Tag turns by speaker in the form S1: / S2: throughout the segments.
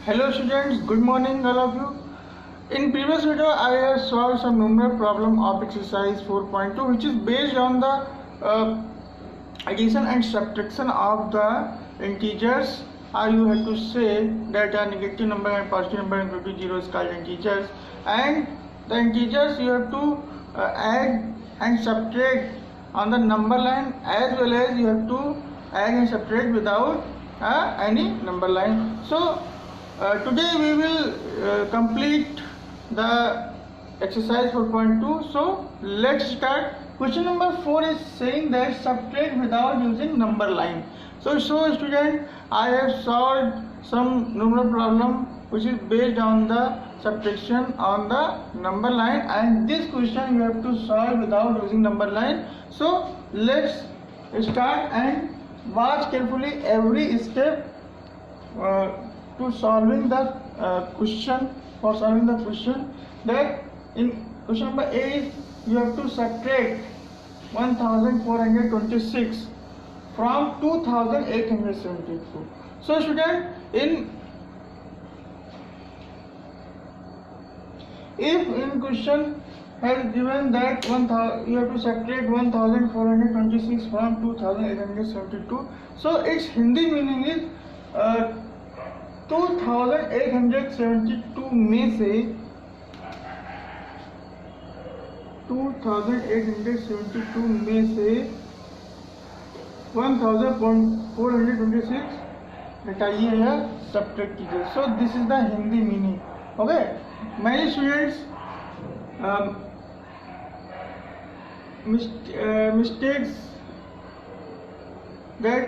S1: Hello students, good morning all of you. In previous video I have solved some numerical problem of exercise 4.2 which is based on the addition and subtraction of the integers. You have to say that a negative number and positive number equal to 0 is called integers, and the integers you have to add and subtract on the number line, as well as you have to add and subtract without any number line. So today we will complete the exercise 4.2. So let's start. Question number 4 is saying that subtract without using number line. So student, I have solved some numerical problem which is based on the subtraction on the number line, and this question you have to solve without using number line. So let's start and watch carefully every step to solving the question. For solving the question, that in question number A is you have to subtract 1426 from 2872. So student, if in question has given that you have to subtract 1426 from 2872, so its Hindi meaning is 2872 में से 2872 में से 1426 हटाइए या subtract कीजिए. So this is the Hindi meaning. Okay, many students mistakes that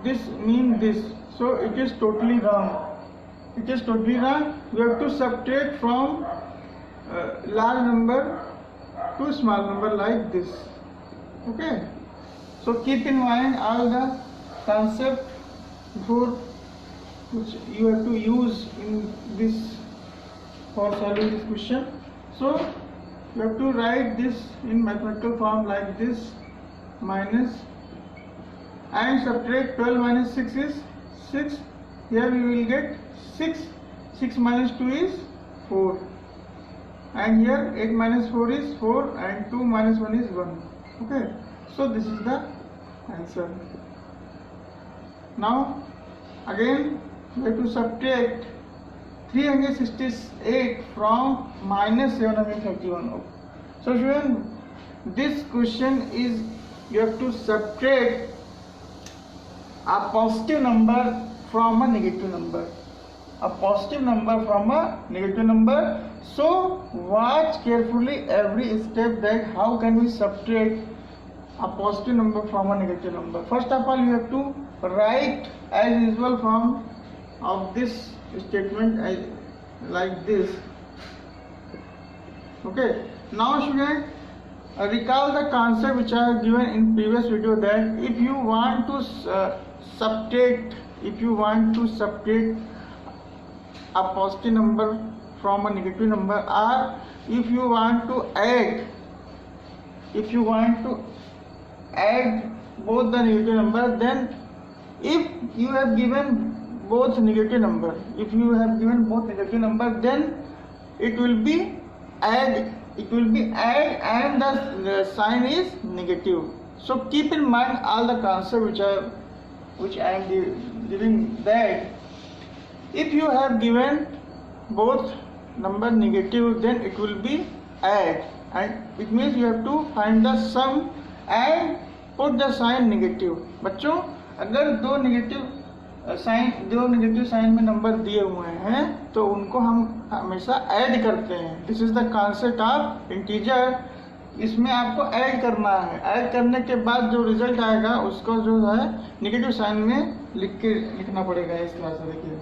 S1: this mean this. So it is totally wrong. It is totally wrong. You have to subtract from large number to small number like this. Okay. So keep in mind all the concept for which you have to use in this for solving this question. So you have to write this in mathematical form like this: minus and subtract 12 minus 6 is 6. Here we will get 6. 6 minus 2 is 4, and here 8 minus 4 is 4, and 2 minus 1 is 1. Okay, so this is the answer. Now again we have to subtract 368 from minus 731. So student, this question is you have to subtract a positive number from a negative number. A positive number from a negative number. So watch carefully every step that how can we subtract a positive number from a negative number. First of all, you have to write as usual form of this statement as like this. Okay. Now student, recall the concept which I have given in previous video, that if you want to subtract a positive number from a negative number, or if you want to add both the negative number, then if you have given both negative number, then it will be add and the sign is negative. So keep in mind all the concept which I am giving, that if you have given both number negative, then it will be add, and it means you have to find the sum and put the sign negative. बच्चों, अगर दो negative sign में number दिए हुए हैं तो उनको हम हमेशा ऐड करते हैं. This is the concept of integer. इसमें आपको ऐड करना है. ऐड करने के बाद जो रिजल्ट आएगा उसको जो है नेगेटिव साइन में लिखना पड़ेगा. इस तरह से देखिए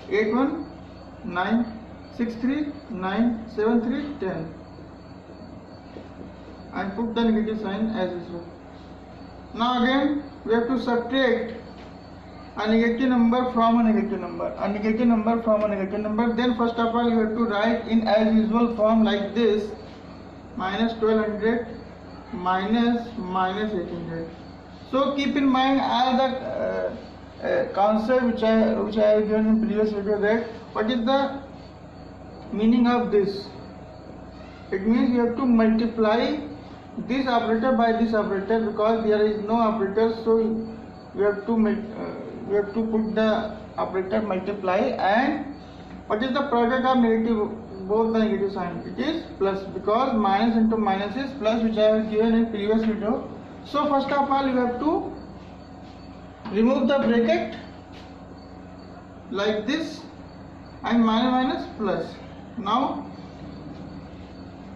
S1: 8196397310 and put the negative sign as usual. Now again we have to subtract a negative number from a negative number. Then first of all you have to write in as usual form like this: minus 1200 minus 800. So keep in mind all the concept which I have given in previous video, that what is the meaning of this? It means you have to multiply this operator by this operator, because there is no operator, so you have to put the operator multiply. And what is the product of negative, both the negative sign? It is plus, because minus into minus is plus, which I have given in previous video. So first of all you have to remove the bracket like this, and minus plus. Now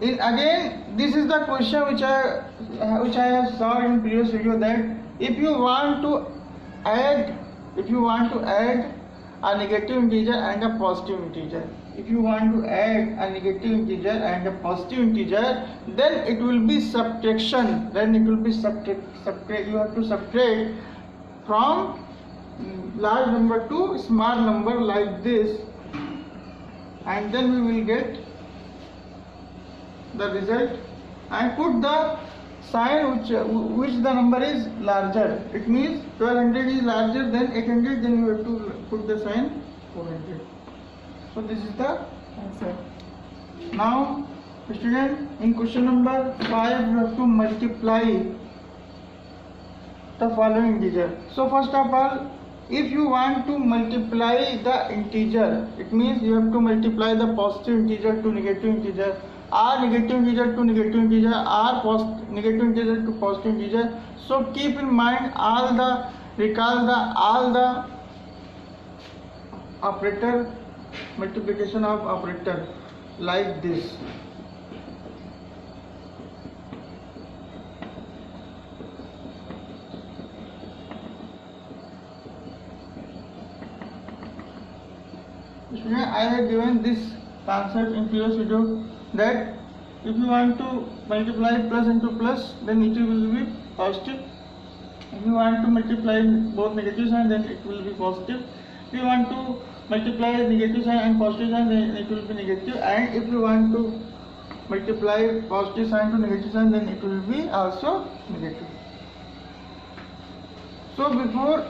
S1: again, this is the question which I have solved in previous video, that if you want to add a negative integer and a positive integer, if you want to add a negative integer and a positive integer, then it will be subtraction. Then it will be subtract. You have to subtract from large number to small number like this, and then we will get the result, and put the sign which the number is larger. It means 1200 is larger than 800, then you have to put the sign 400. So this is the answer. Now student, in question number 5 you have to multiply the following integer. So first of all, if you want to multiply the integer, it means you have to multiply the positive integer to negative integer, or negative integer to negative integer, or negative integer to positive integer. So keep in mind all the operator, multiplication of operator like this. I have given this concept in previous video, that if you want to multiply plus into plus, then it will be positive. If you want to multiply both negative sign, then it will be positive. If you want to multiply negative sign and positive sign, then it will be negative. And if you want to multiply positive sign to negative sign, then it will be also negative. So before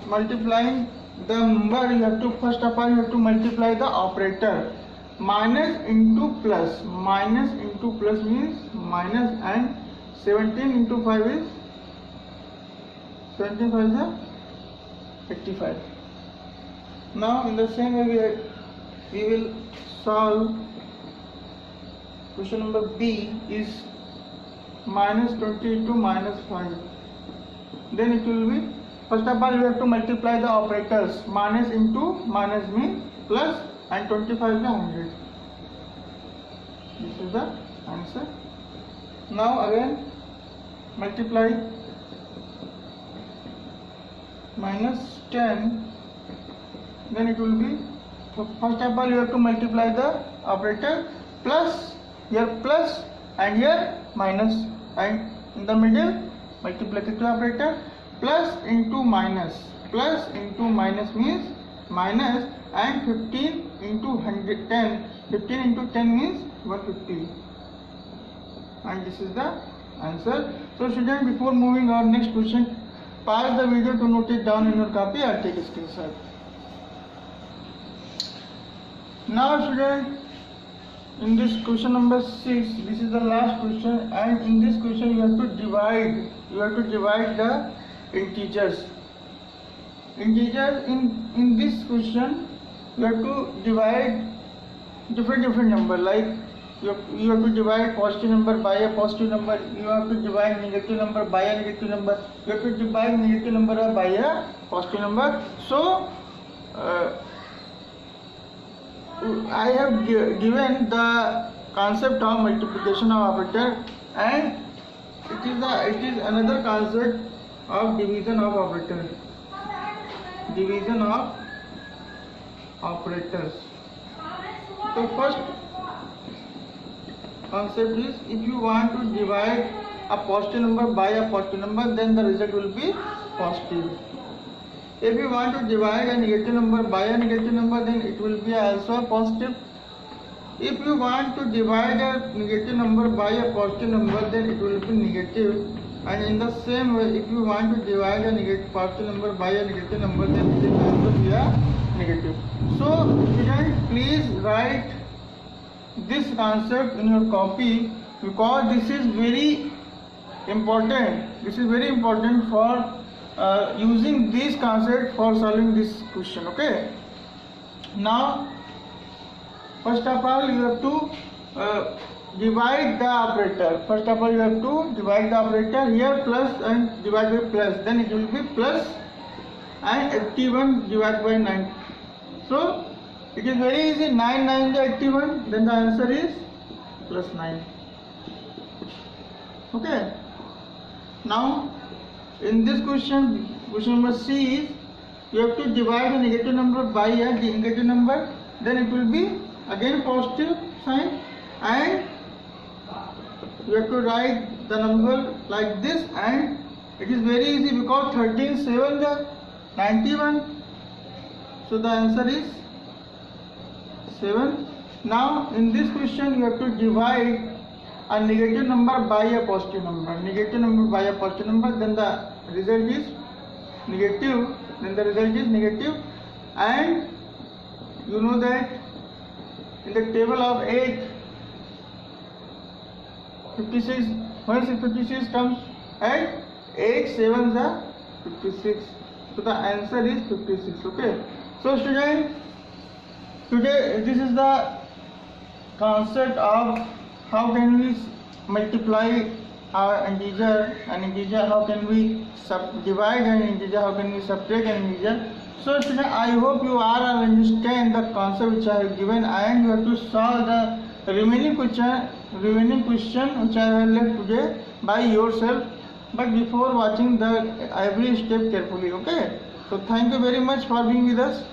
S1: multiplying the number, you have to first of all multiply the operator. Minus into plus. Minus into plus means minus, and 17 into 5 is 75 is 85. Now in the same way we will solve question number B, is minus 20 into minus 5. Then it will be, first of all you have to multiply the operators. Minus into minus means plus, and 25 is 100. This is the answer. Now again multiply minus 10, then it will be, first of all you have to multiply the operator, plus, here plus and here minus, and in the middle multiplicative operator, plus into minus. Plus into minus means minus, and 15 into 110. 15 into 10 means 150. And this is the answer. So student, before moving on next question, pause the video to note it down in your copy or take a screenshot. Now student, in this question number 6, this is the last question, and in this question you have to divide the integers. In this question you have to divide different number, like you have to divide positive number by a positive number, you have to divide negative number by a negative number, you have to divide negative number by a positive number. So I have given the concept of multiplication of operator, and it is another concept of division of operator. Division of operators. So first concept is, if you want to divide a positive number by a positive number, then the result will be positive. If you want to divide a negative number by a negative number, then it will be also positive. If you want to divide a negative number by a positive number, then it will be negative. And in the same way, if you want to divide a negative partial number by a negative number, then it will also be a negative. So students, please write this concept in your copy, because this is very important. This is very important for using this concept for solving this question. Okay. Now, first of all, you have to divide the operator. First of all, you have to divide the operator here, plus and divide by plus. Then it will be plus and 81 divided by 9. So it is very easy. 9 9 is 81. Then the answer is plus 9. Okay. Now in this question number C is, you have to divide a negative number by a negative number. Then it will be again positive sign, and you have to write the number like this, and it is very easy because 13 7 is 91. So the answer is 7. Now in this question you have to divide a negative number by a positive number. Negative number by a positive number, then the result is negative. Then the result is negative, and you know that in the table of 8, 56, once 56 comes at 8 7s are 56. So the answer is 56. Okay. So students, today this is the concept of how can we multiply an integer, how can we divide an integer, how can we subtract an integer. So students, I hope you all understand the concept which I have given, and you have to solve the remaining question which I have left today by yourself, but before watching the every step carefully. Okay. So thank you very much for being with us.